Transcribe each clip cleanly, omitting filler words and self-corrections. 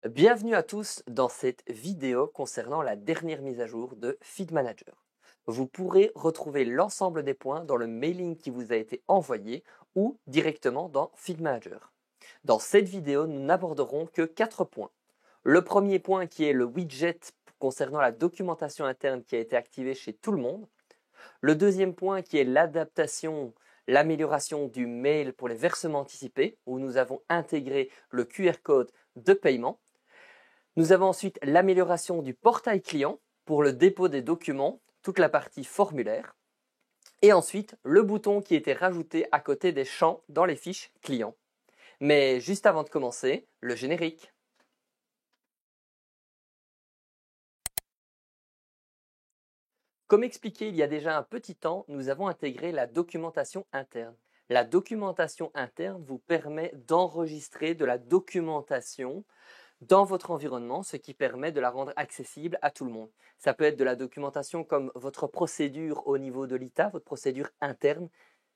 Bienvenue à tous dans cette vidéo concernant la dernière mise à jour de Feed Manager. Vous pourrez retrouver l'ensemble des points dans le mailing qui vous a été envoyé ou directement dans Feed Manager. Dans cette vidéo, nous n'aborderons que 4 points. Le premier point qui est le widget concernant la documentation interne qui a été activé chez tout le monde. Le deuxième point qui est l'amélioration du mail pour les versements anticipés où nous avons intégré le QR code de paiement. Nous avons ensuite l'amélioration du portail client pour le dépôt des documents, toute la partie formulaire. Et ensuite, le bouton qui était rajouté à côté des champs dans les fiches clients. Mais juste avant de commencer, le générique. Comme expliqué il y a déjà un petit temps, nous avons intégré la documentation interne. La documentation interne vous permet d'enregistrer de la documentation dans votre environnement, ce qui permet de la rendre accessible à tout le monde. Ça peut être de la documentation comme votre procédure au niveau de l'ITA, votre procédure interne.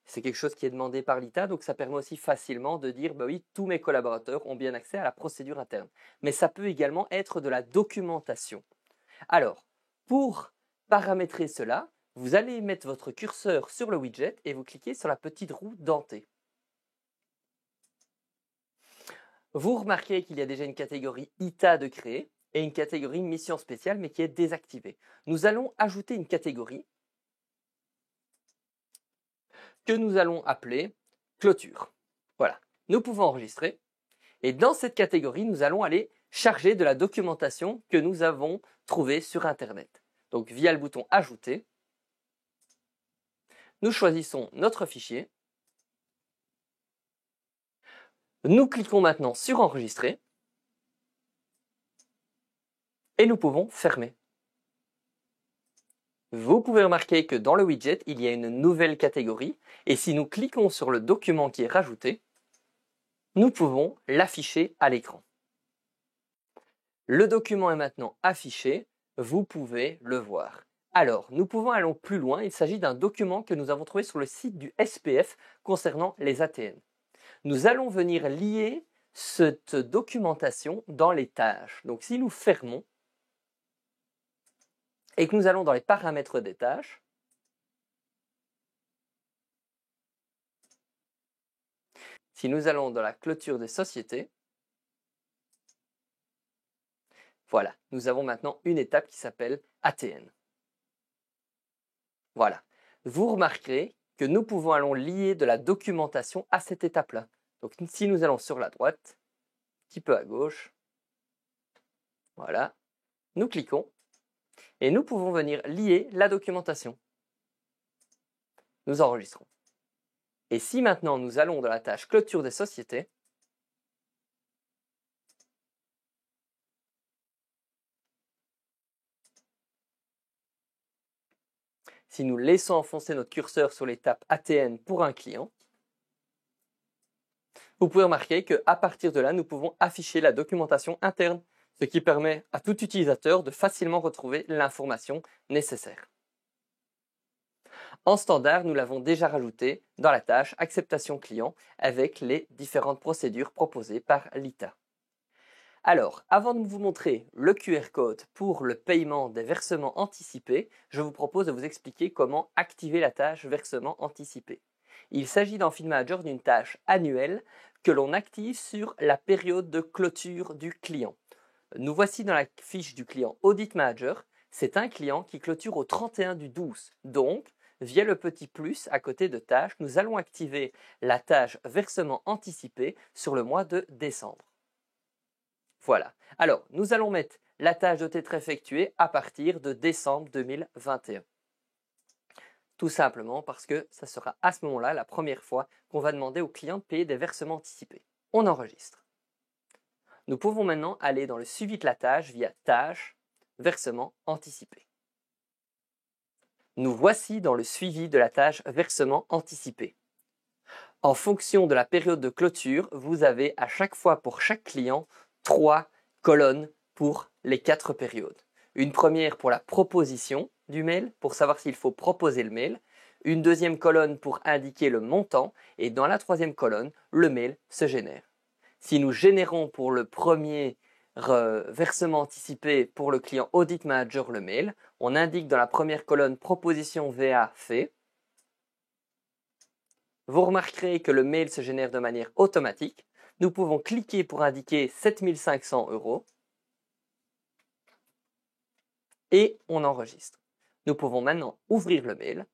C'est quelque chose qui est demandé par l'ITA, donc ça permet aussi facilement de dire, bah oui, tous mes collaborateurs ont bien accès à la procédure interne. Mais ça peut également être de la documentation. Alors, pour paramétrer cela, vous allez mettre votre curseur sur le widget et vous cliquez sur la petite roue dentée. Vous remarquez qu'il y a déjà une catégorie ITA de créer et une catégorie mission spéciale mais qui est désactivée. Nous allons ajouter une catégorie que nous allons appeler clôture. Voilà, nous pouvons enregistrer et dans cette catégorie, nous allons aller charger de la documentation que nous avons trouvée sur Internet. Donc via le bouton ajouter, nous choisissons notre fichier. Nous cliquons maintenant sur enregistrer et nous pouvons fermer. Vous pouvez remarquer que dans le widget, il y a une nouvelle catégorie et si nous cliquons sur le document qui est rajouté, nous pouvons l'afficher à l'écran. Le document est maintenant affiché, vous pouvez le voir. Alors, nous pouvons aller plus loin, il s'agit d'un document que nous avons trouvé sur le site du SPF concernant les ATN. Nous allons venir lier cette documentation dans les tâches. Donc si nous fermons et que nous allons dans les paramètres des tâches, si nous allons dans la clôture des sociétés, voilà, nous avons maintenant une étape qui s'appelle ATN. Voilà, vous remarquerez que nous pouvons aller lier de la documentation à cette étape-là. Donc si nous allons sur la droite, un petit peu à gauche, voilà, nous cliquons et nous pouvons venir lier la documentation. Nous enregistrons. Et si maintenant nous allons dans la tâche clôture des sociétés, si nous laissons enfoncer notre curseur sur l'étape ATN pour un client, vous pouvez remarquer qu'à partir de là, nous pouvons afficher la documentation interne, ce qui permet à tout utilisateur de facilement retrouver l'information nécessaire. En standard, nous l'avons déjà rajouté dans la tâche acceptation client avec les différentes procédures proposées par l'ITA. Alors, avant de vous montrer le QR code pour le paiement des versements anticipés, je vous propose de vous expliquer comment activer la tâche versement anticipé. Il s'agit dans Feed Manager d'une tâche annuelle que l'on active sur la période de clôture du client. Nous voici dans la fiche du client Audit Manager. C'est un client qui clôture au 31/12. Donc, via le petit plus à côté de tâche, nous allons activer la tâche versement anticipé sur le mois de décembre. Voilà. Alors, nous allons mettre la tâche doit être effectuée à partir de décembre 2021. Tout simplement parce que ça sera à ce moment-là la première fois qu'on va demander au client de payer des versements anticipés. On enregistre. Nous pouvons maintenant aller dans le suivi de la tâche via tâche, versement anticipé. Nous voici dans le suivi de la tâche versement anticipé. En fonction de la période de clôture, vous avez à chaque fois pour chaque client 3 colonnes pour les 4 périodes. Une première pour la proposition du mail, pour savoir s'il faut proposer le mail. Une deuxième colonne pour indiquer le montant. Et dans la troisième colonne, le mail se génère. Si nous générons pour le premier versement anticipé pour le client Audit Manager le mail. On indique dans la première colonne proposition VA fait. Vous remarquerez que le mail se génère de manière automatique. Nous pouvons cliquer pour indiquer 7 500 € et on enregistre. Nous pouvons maintenant ouvrir le mail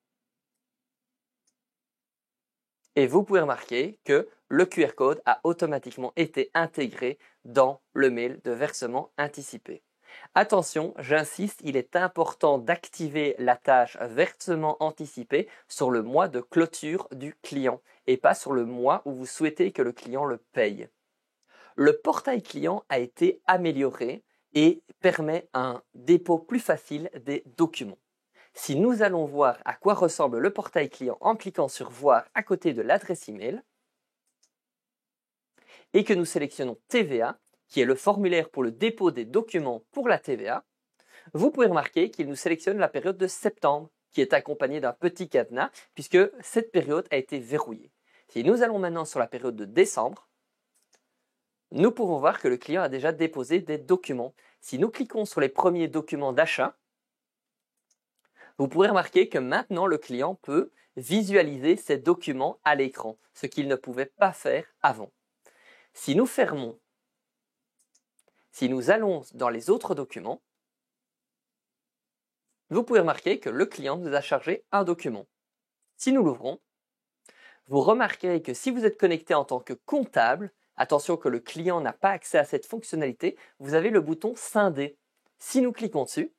et vous pouvez remarquer que le QR code a automatiquement été intégré dans le mail de versement anticipé. Attention, j'insiste, il est important d'activer la tâche versement anticipé sur le mois de clôture du client et pas sur le mois où vous souhaitez que le client le paye. Le portail client a été amélioré et permet un dépôt plus facile des documents. Si nous allons voir à quoi ressemble le portail client en cliquant sur Voir à côté de l'adresse email et que nous sélectionnons TVA, qui est le formulaire pour le dépôt des documents pour la TVA, vous pouvez remarquer qu'il nous sélectionne la période de septembre, qui est accompagnée d'un petit cadenas, puisque cette période a été verrouillée. Si nous allons maintenant sur la période de décembre, nous pouvons voir que le client a déjà déposé des documents. Si nous cliquons sur les premiers documents d'achat, vous pourrez remarquer que maintenant le client peut visualiser ces documents à l'écran, ce qu'il ne pouvait pas faire avant. Si nous fermons, si nous allons dans les autres documents, vous pouvez remarquer que le client nous a chargé un document. Si nous l'ouvrons, vous remarquerez que si vous êtes connecté en tant que comptable, attention que le client n'a pas accès à cette fonctionnalité, vous avez le bouton Scinder. Si nous cliquons dessus,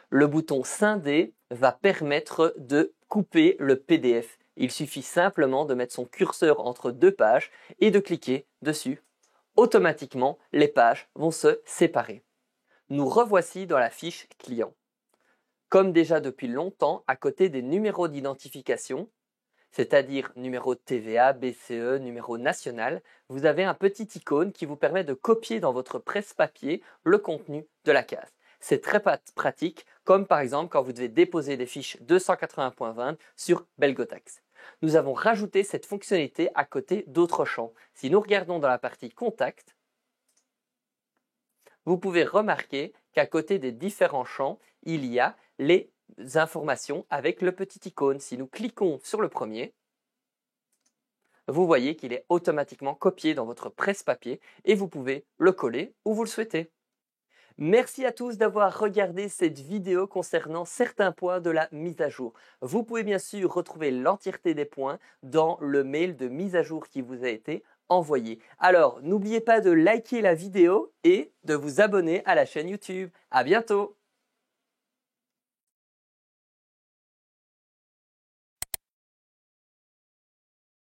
le bouton Scinder va permettre de couper le PDF. Il suffit simplement de mettre son curseur entre deux pages et de cliquer dessus. Automatiquement, les pages vont se séparer. Nous revoici dans la fiche client. Comme déjà depuis longtemps, à côté des numéros d'identification, c'est-à-dire numéro de TVA, BCE, numéro national, vous avez un petit icône qui vous permet de copier dans votre presse-papier le contenu de la case. C'est très pratique, comme par exemple quand vous devez déposer des fiches 280.20 sur Belgotax. Nous avons rajouté cette fonctionnalité à côté d'autres champs. Si nous regardons dans la partie Contact, vous pouvez remarquer qu'à côté des différents champs, il y a les informations avec le petit icône. Si nous cliquons sur le premier, vous voyez qu'il est automatiquement copié dans votre presse-papier et vous pouvez le coller où vous le souhaitez. Merci à tous d'avoir regardé cette vidéo concernant certains points de la mise à jour. Vous pouvez bien sûr retrouver l'entièreté des points dans le mail de mise à jour qui vous a été envoyé. Alors, n'oubliez pas de liker la vidéo et de vous abonner à la chaîne YouTube. À bientôt!